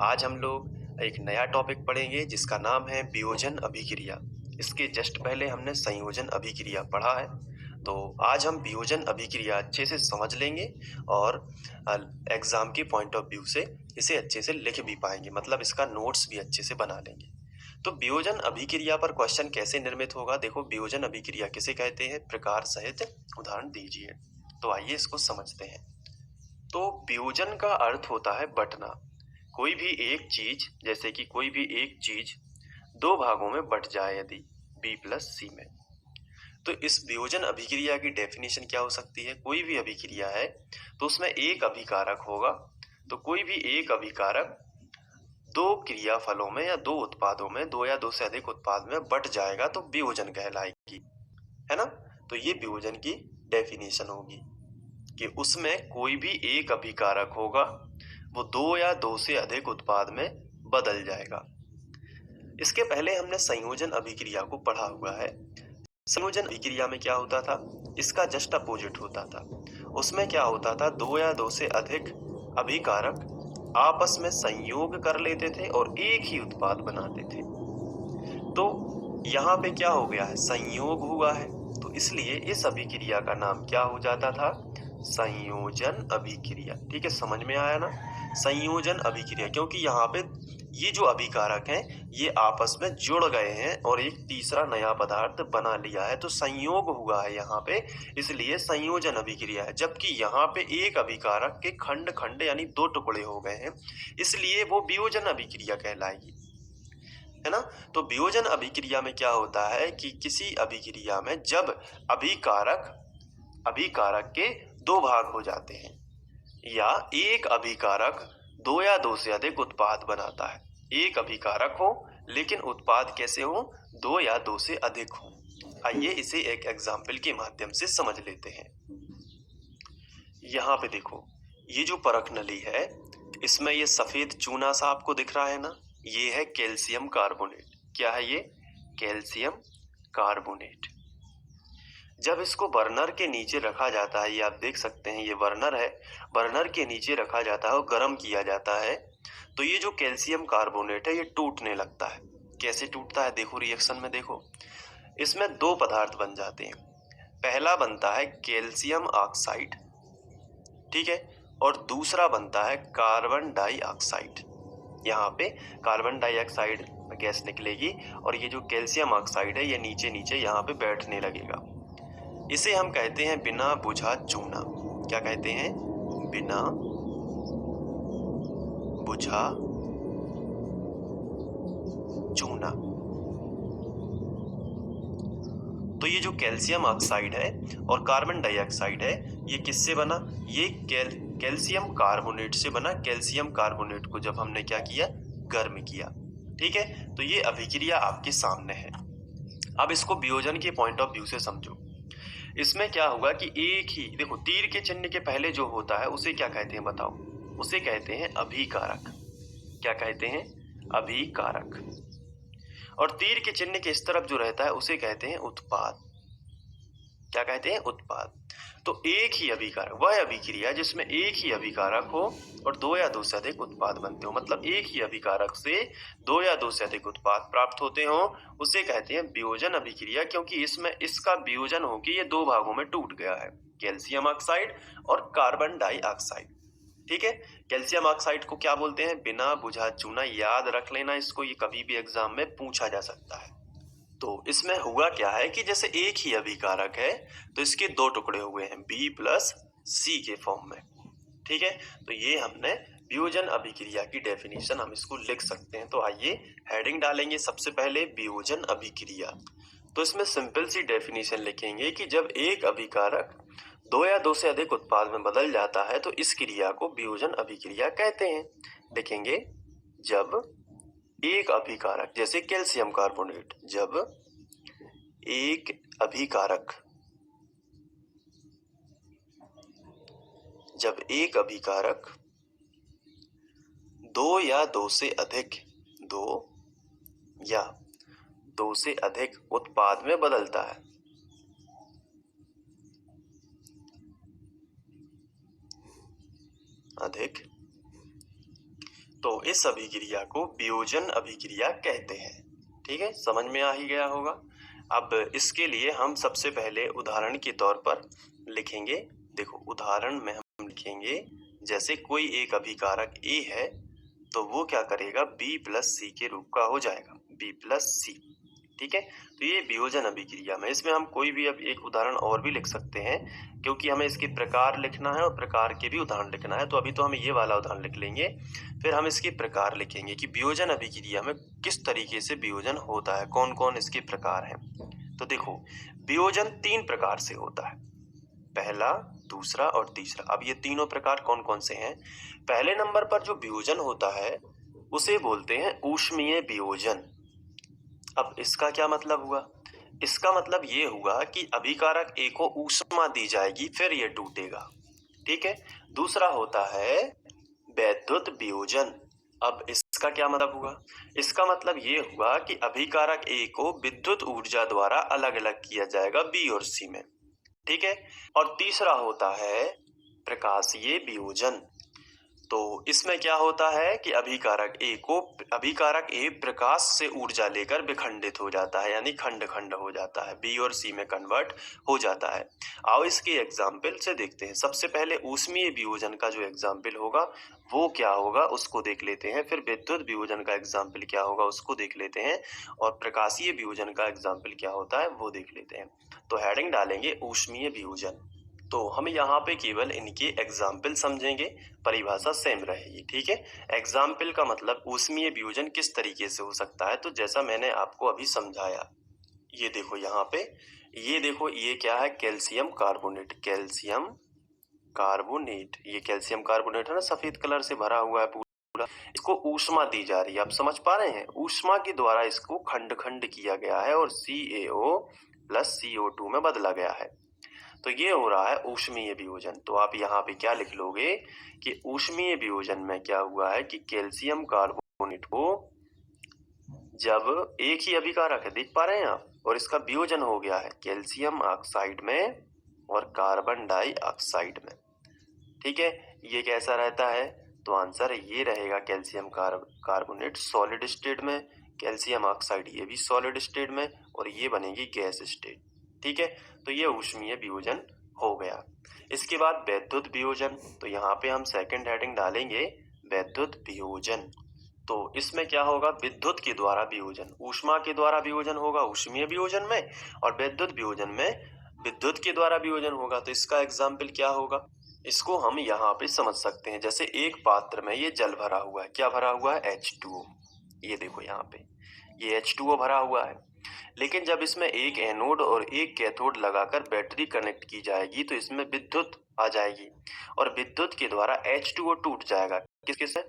आज हम लोग एक नया टॉपिक पढ़ेंगे जिसका नाम है वियोजन अभिक्रिया। इसके जस्ट पहले हमने संयोजन अभिक्रिया पढ़ा है। तो आज हम वियोजन अभिक्रिया अच्छे से समझ लेंगे और एग्जाम के पॉइंट ऑफ व्यू से इसे अच्छे से लिख भी पाएंगे, मतलब इसका नोट्स भी अच्छे से बना लेंगे। तो वियोजन अभिक्रिया पर क्वेश्चन कैसे निर्मित होगा, देखो वियोजन अभिक्रिया किसे कहते हैं, प्रकार सहित उदाहरण दीजिए। तो आइए इसको समझते हैं। तो वियोजन का अर्थ होता है बंटना। कोई भी एक चीज, जैसे कि कोई भी एक चीज दो भागों में बट जाए यदि B प्लस C में, तो इस वियोजन अभिक्रिया की डेफिनेशन क्या हो सकती है। कोई भी अभिक्रिया है तो उसमें एक अभिकारक होगा, तो कोई भी एक अभिकारक दो क्रियाफलों में या दो उत्पादों में, दो या दो से अधिक उत्पाद में बट जाएगा तो वियोजन कहलाएगी, है ना। तो ये वियोजन की डेफिनेशन होगी कि उसमें कोई भी एक अभिकारक होगा, वो दो या दो से अधिक उत्पाद में बदल जाएगा। इसके पहले हमने संयोजन अभिक्रिया को पढ़ा हुआ है। संयोजन अभिक्रिया में क्या होता था, इसका जस्ट अपोजिट होता था। उसमें क्या होता था, दो या दो से अधिक अभिकारक आपस में संयोग कर लेते थे और एक ही उत्पाद बनाते थे। तो यहाँ पे क्या हो गया है, संयोग हुआ है, तो इसलिए इस अभिक्रिया का नाम क्या हो जाता था, संयोजन अभिक्रिया। ठीक है, समझ में आया ना, संयोजन अभिक्रिया, क्योंकि यहाँ पे ये जो अभिकारक हैं ये आपस में जुड़ गए हैं और एक तीसरा नया पदार्थ बना लिया है, तो संयोग हुआ है यहाँ पे, इसलिए संयोजन अभिक्रिया है। जबकि यहाँ पे एक अभिकारक के खंड खंड यानी दो टुकड़े हो गए हैं, इसलिए वो वियोजन अभिक्रिया कहलाएगी, है ना। तो वियोजन अभिक्रिया में क्या होता है कि किसी अभिक्रिया में जब अभिकारक के दो भाग हो जाते हैं या एक अभिकारक दो या दो से अधिक उत्पाद बनाता है। एक अभिकारक हो लेकिन उत्पाद कैसे हो, दो या दो से अधिक हो। आइए इसे एक एग्जाम्पल के माध्यम से समझ लेते हैं। यहाँ पे देखो, ये जो परख नली है इसमें ये सफेद चूना सा आपको दिख रहा है ना, ये है कैल्शियम कार्बोनेट। क्या है ये, कैल्शियम कार्बोनेट। जब इसको बर्नर के नीचे रखा जाता है, ये आप देख सकते हैं, ये बर्नर है, बर्नर के नीचे रखा जाता है और गर्म किया जाता है, तो ये जो कैल्शियम कार्बोनेट है ये टूटने लगता है। कैसे टूटता है, देखो रिएक्शन में देखो, इसमें दो पदार्थ बन जाते हैं। पहला बनता है कैल्शियम ऑक्साइड, ठीक है, और दूसरा बनता है कार्बन डाइऑक्साइड। यहाँ पे कार्बन डाइऑक्साइड गैस निकलेगी और ये जो कैल्शियम ऑक्साइड है ये नीचे नीचे यहाँ पे बैठने लगेगा। इसे हम कहते हैं बिना बुझा चूना। क्या कहते हैं, बिना बुझा चूना। तो ये जो कैल्शियम ऑक्साइड है और कार्बन डाइऑक्साइड है ये किससे बना, ये कैल्शियम कार्बोनेट से बना। कैल्शियम कार्बोनेट को जब हमने क्या किया, गर्म किया। ठीक है, तो ये अभिक्रिया आपके सामने है। अब इसको वियोजन के पॉइंट ऑफ व्यू से समझो। इसमें क्या होगा कि एक ही, देखो तीर के चिन्ह के पहले जो होता है उसे क्या कहते हैं बताओ, उसे कहते हैं अभिकारक। क्या कहते हैं, अभिकारक। और तीर के चिन्ह के इस तरफ जो रहता है उसे कहते हैं उत्पाद। क्या कहते हैं, उत्पाद। तो एक ही अभिकारक, वह अभिक्रिया जिसमें एक ही अभिकारक हो और दो या दो से अधिक उत्पाद बनते हो, मतलब एक ही अभिकारक से दो या दो से अधिक उत्पाद प्राप्त होते हो, उसे कहते हैं वियोजन अभिक्रिया। क्योंकि इसमें इसका वियोजन हो के ये दो भागों में टूट गया है, कैल्शियम ऑक्साइड और कार्बन डाइऑक्साइड। ठीक है, कैल्शियम ऑक्साइड को क्या बोलते हैं, बिना बुझा चूना। याद रख लेना इसको, ये कभी भी एग्जाम में पूछा जा सकता है। तो इसमें हुआ क्या है कि जैसे एक ही अभिकारक है तो इसके दो टुकड़े हुए हैं B प्लस C के फॉर्म में। ठीक है, तो ये हमने वियोजन अभिक्रिया की डेफिनेशन हम इसको लिख सकते हैं। तो आइए हेडिंग डालेंगे सबसे पहले वियोजन अभिक्रिया। तो इसमें सिंपल सी डेफिनेशन लिखेंगे कि जब एक अभिकारक दो या दो से अधिक उत्पाद में बदल जाता है तो इस क्रिया को वियोजन अभिक्रिया कहते हैं। लिखेंगे जब एक अभिकारक, जैसे कैल्शियम कार्बोनेट, जब एक अभिकारक, जब एक अभिकारक दो या दो से अधिक, दो या दो से अधिक उत्पाद में बदलता है, अधिक तो इस अभिक्रिया को वियोजन अभिक्रिया कहते हैं। ठीक है, समझ में आ ही गया होगा। अब इसके लिए हम सबसे पहले उदाहरण के तौर पर लिखेंगे। देखो, उदाहरण में हम लिखेंगे जैसे कोई एक अभिकारक A है तो वो क्या करेगा, B प्लस सी के रूप का हो जाएगा, B प्लस सी। ठीक है, तो ये वियोजन अभिक्रिया में, इसमें हम कोई भी अब एक उदाहरण और भी लिख सकते हैं क्योंकि हमें इसके प्रकार लिखना है और प्रकार के भी उदाहरण लिखना है। तो अभी तो हम ये वाला उदाहरण लिख लेंगे, फिर हम इसके प्रकार लिखेंगे कि वियोजन अभिक्रिया में किस तरीके से वियोजन होता है, कौन कौन इसके प्रकार हैं। तो देखो, वियोजन 3 प्रकार से होता है, पहला, दूसरा और तीसरा। अब ये तीनों प्रकार कौन कौन से हैं? पहले नंबर पर जो वियोजन होता है उसे बोलते हैं ऊष्मीय वियोजन। अब इसका क्या मतलब हुआ? इसका मतलब ये हुआ कि अभिकारक A को ऊष्मा दी जाएगी फिर ये टूटेगा। ठीक है, दूसरा होता है वैद्युत वियोजन। अब इसका क्या मतलब हुआ? इसका मतलब ये हुआ कि अभिकारक A को विद्युत ऊर्जा द्वारा अलग अलग किया जाएगा B और C में। ठीक है, और तीसरा होता है प्रकाशीय वियोजन। तो इसमें क्या होता है कि अभिकारक A प्रकाश से ऊर्जा लेकर विखंडित हो जाता है, यानी खंड खंड हो जाता है, B और C में कन्वर्ट हो जाता है। आओ इसके एग्जाम्पल से देखते हैं। सबसे पहले ऊष्मीय वियोजन का जो एग्जाम्पल होगा वो क्या होगा उसको देख लेते हैं, फिर विद्युत वियोजन का एग्जाम्पल क्या होगा उसको देख लेते हैं, और प्रकाशीय वियोजन का एग्जाम्पल क्या होता है वो देख लेते हैं। तो हेडिंग डालेंगे ऊष्मीय वियोजन। तो हम यहाँ पे केवल इनके एग्जाम्पल समझेंगे, परिभाषा सेम रहेगी। ठीक है, एग्जाम्पल का मतलब ऊष्मीय वियोजन किस तरीके से हो सकता है, तो जैसा मैंने आपको अभी समझाया, ये देखो यहाँ पे, ये देखो ये क्या है, कैल्शियम कार्बोनेट। कैल्शियम कार्बोनेट, ये कैल्शियम कार्बोनेट है ना, सफेद कलर से भरा हुआ है पूरा। इसको ऊष्मा दी जा रही है, आप समझ पा रहे हैं? ऊष्मा के द्वारा इसको खंड खंड किया गया है और CaO प्लस CO2 में बदला गया है। तो ये हो रहा है ऊष्मीय वियोजन। तो आप यहाँ पे क्या लिख लोगे कि ऊष्मीय वियोजन में क्या हुआ है कि कैल्शियम कार्बोनेट को जब एक ही अभिकारक है, देख पा रहे हैं आप, और इसका वियोजन हो गया है कैल्शियम ऑक्साइड में और कार्बन डाइऑक्साइड में। ठीक है, ये कैसा रहता है? तो आंसर ये रहेगा कैल्शियम कार्बोनेट सॉलिड स्टेट में, कैल्शियम ऑक्साइड ये भी सॉलिड स्टेट में, और ये बनेगी गैस स्टेट। ठीक है, तो ये ऊष्मीय वियोजन हो गया। इसके बाद वैद्युत वियोजन, तो यहाँ पे हम सेकंड हेडिंग डालेंगे वैद्युत वियोजन। तो इसमें क्या होगा, विद्युत के द्वारा वियोजन, ऊष्मा के द्वारा वियोजन होगा ऊष्मीय वियोजन में, और वैद्युत वियोजन में विद्युत के द्वारा वियोजन होगा। तो इसका एग्जाम्पल क्या होगा, इसको हम यहाँ पे समझ सकते हैं। जैसे एक पात्र में ये जल भरा हुआ है, क्या भरा हुआ है, H2O। ये देखो यहाँ पे ये H2O भरा हुआ है, लेकिन जब इसमें एक एनोड और एक कैथोड लगाकर बैटरी कनेक्ट की जाएगी तो इसमें विद्युत आ जाएगी, और विद्युत के द्वारा H2O टूट जाएगा। किसके से?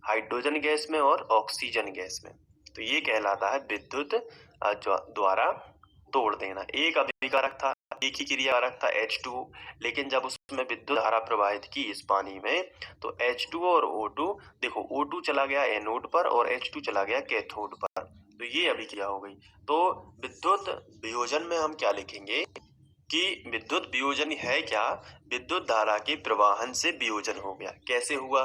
हाइड्रोजन गैस में और ऑक्सीजन गैस में। तो ये कहलाता है विद्युत द्वारा तोड़ देना। एक अभिकारक था, एक ही क्रियाकारक था H2O, लेकिन जब उसमें विद्युत धारा प्रवाहित की इस पानी में तो H2O और O2, देखो O2 चला गया एनोड पर और H2 चला गया कैथोड पर, तो ये अभिक्रिया हो गई। तो विद्युत वियोजन में हम क्या लिखेंगे कि विद्युत वियोजन है क्या, विद्युत धारा के प्रवाहन से वियोजन हो गया। कैसे हुआ?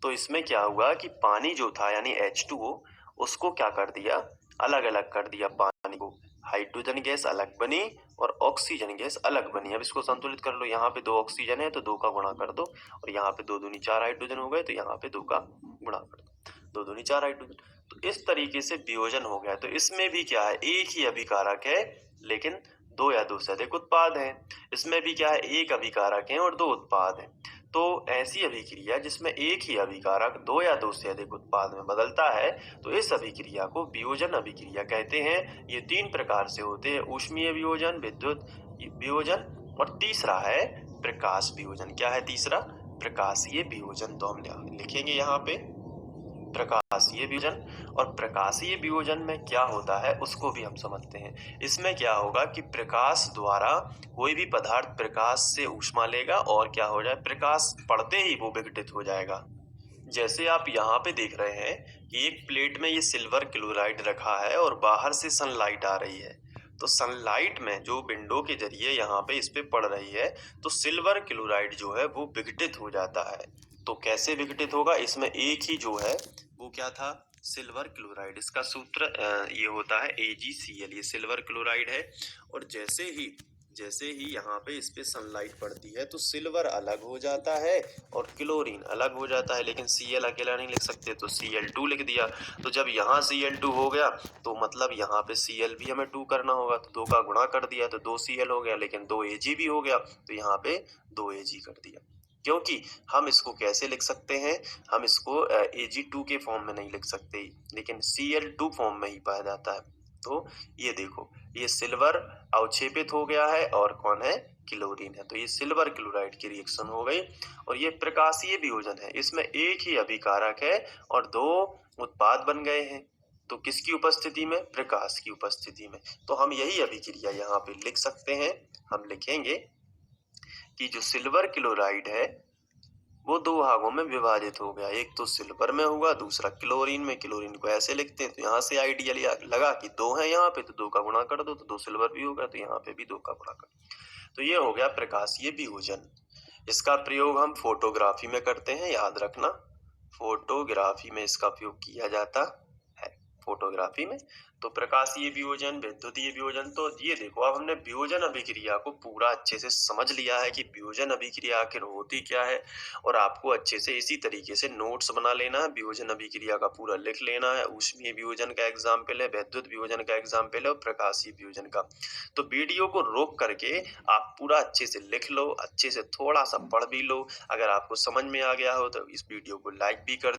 तो इसमें क्या हुआ कि पानी जो था यानी H2O, उसको क्या कर दिया, अलग अलग कर दिया पानी को, हाइड्रोजन गैस अलग बनी और ऑक्सीजन गैस अलग बनी। अब इसको संतुलित कर लो, यहाँ पे 2 ऑक्सीजन है तो 2 का गुणा कर दो, और यहाँ पे 2 दूनी 4 हाइड्रोजन हो गए तो यहाँ पे 2 का गुणा कर दो, 2 दूनी 4 हाइड्रोजन। तो इस तरीके से वियोजन हो गया। तो इसमें भी क्या है, एक ही अभिकारक है लेकिन 2 या 2 से अधिक उत्पाद हैं। इसमें भी क्या है, एक अभिकारक है और 2 उत्पाद हैं। तो ऐसी अभिक्रिया जिसमें एक ही अभिकारक 2 या 2 से अधिक उत्पाद में बदलता है, तो इस अभिक्रिया को वियोजन अभिक्रिया कहते हैं। ये 3 प्रकार से होते हैं, ऊष्मीय वियोजन, विद्युत वियोजन, और तीसरा है प्रकाश वियोजन। क्या है तीसरा? प्रकाशीय वियोजन। तो हम लिखेंगे यहाँ पे प्रकाशीय वियोजन। और प्रकाशीय वियोजन में क्या होता है उसको भी हम समझते हैं। इसमें क्या होगा कि प्रकाश द्वारा कोई भी पदार्थ प्रकाश से ऊष्मा लेगा और क्या हो जाए, प्रकाश पड़ते ही वो विघटित हो जाएगा। जैसे आप यहाँ पे देख रहे हैं कि एक प्लेट में ये सिल्वर क्लोराइड रखा है और बाहर से सनलाइट आ रही है, तो सनलाइट में जो विंडो के जरिए यहाँ पे इस पे पड़ रही है, तो सिल्वर क्लोराइड जो है वो विघटित हो जाता है। तो तो कैसे विघटित होगा, इसमें एक ही जो है वो क्या था, सिल्वर क्लोराइड। इसका सूत्र ये होता है AgCl, ये सिल्वर क्लोराइड है। और जैसे ही यहाँ पे इस पे सनलाइट पड़ती है तो सिल्वर अलग हो जाता है और क्लोरीन अलग हो जाता है, लेकिन Cl अकेला नहीं लिख सकते तो Cl2 लिख दिया। तो जब यहाँ Cl2 हो गया तो मतलब यहाँ पे Cl भी हमें 2 करना होगा, तो 2 का गुणा कर दिया तो 2Cl हो गया, लेकिन 2Ag भी हो गया तो यहाँ पे 2Ag कर दिया। क्योंकि हम इसको कैसे लिख सकते हैं, हम इसको Ag2 के फॉर्म में नहीं लिख सकते, लेकिन Cl2 फॉर्म में ही पाया जाता है। तो ये देखो, ये सिल्वर अवक्षेपित हो गया है और कौन है, क्लोरीन है। तो ये सिल्वर क्लोराइड की रिएक्शन हो गई। और ये प्रकाशीय वियोजन है, इसमें एक ही अभिकारक है और 2 उत्पाद बन गए हैं। तो किसकी उपस्थिति में, प्रकाश की उपस्थिति में। तो हम यही अभिक्रिया यहाँ पे लिख सकते हैं। हम लिखेंगे कि जो सिल्वर क्लोराइड है वो 2 भागों में विभाजित हो गया, एक तो सिल्वर में हुआ, दूसरा क्लोरीन में। क्लोरीन को ऐसे लिखते हैं, तो यहाँ से आइडिया लगा कि 2 है यहाँ पे, तो 2 का गुणा कर दो तो 2 सिल्वर भी होगा, तो यहाँ पे भी 2 का गुणा कर। तो ये हो गया प्रकाशीय वियोजन। इसका प्रयोग हम फोटोग्राफी में करते हैं, याद रखना, फोटोग्राफी में इसका उपयोग किया जाता है, फोटोग्राफी में। तो प्रकाशीय वियोजन, विद्युतीय वियोजन। तो ये देखो, अब हमने वियोजन अभिक्रिया को पूरा अच्छे से समझ लिया है कि वियोजन अभिक्रिया आखिर होती क्या है। और आपको अच्छे से इसी तरीके से नोट्स बना लेना है, वियोजन अभिक्रिया का पूरा लिख लेना है। ऊष्मीय वियोजन का एग्जाम्पल है, विद्युत वियोजन का एग्जाम्पल है और प्रकाशीय वियोजन का। तो वीडियो को रोक करके आप पूरा अच्छे से लिख लो, अच्छे से थोड़ा सा पढ़ भी लो। अगर आपको समझ में आ गया हो तो इस वीडियो को लाइक भी कर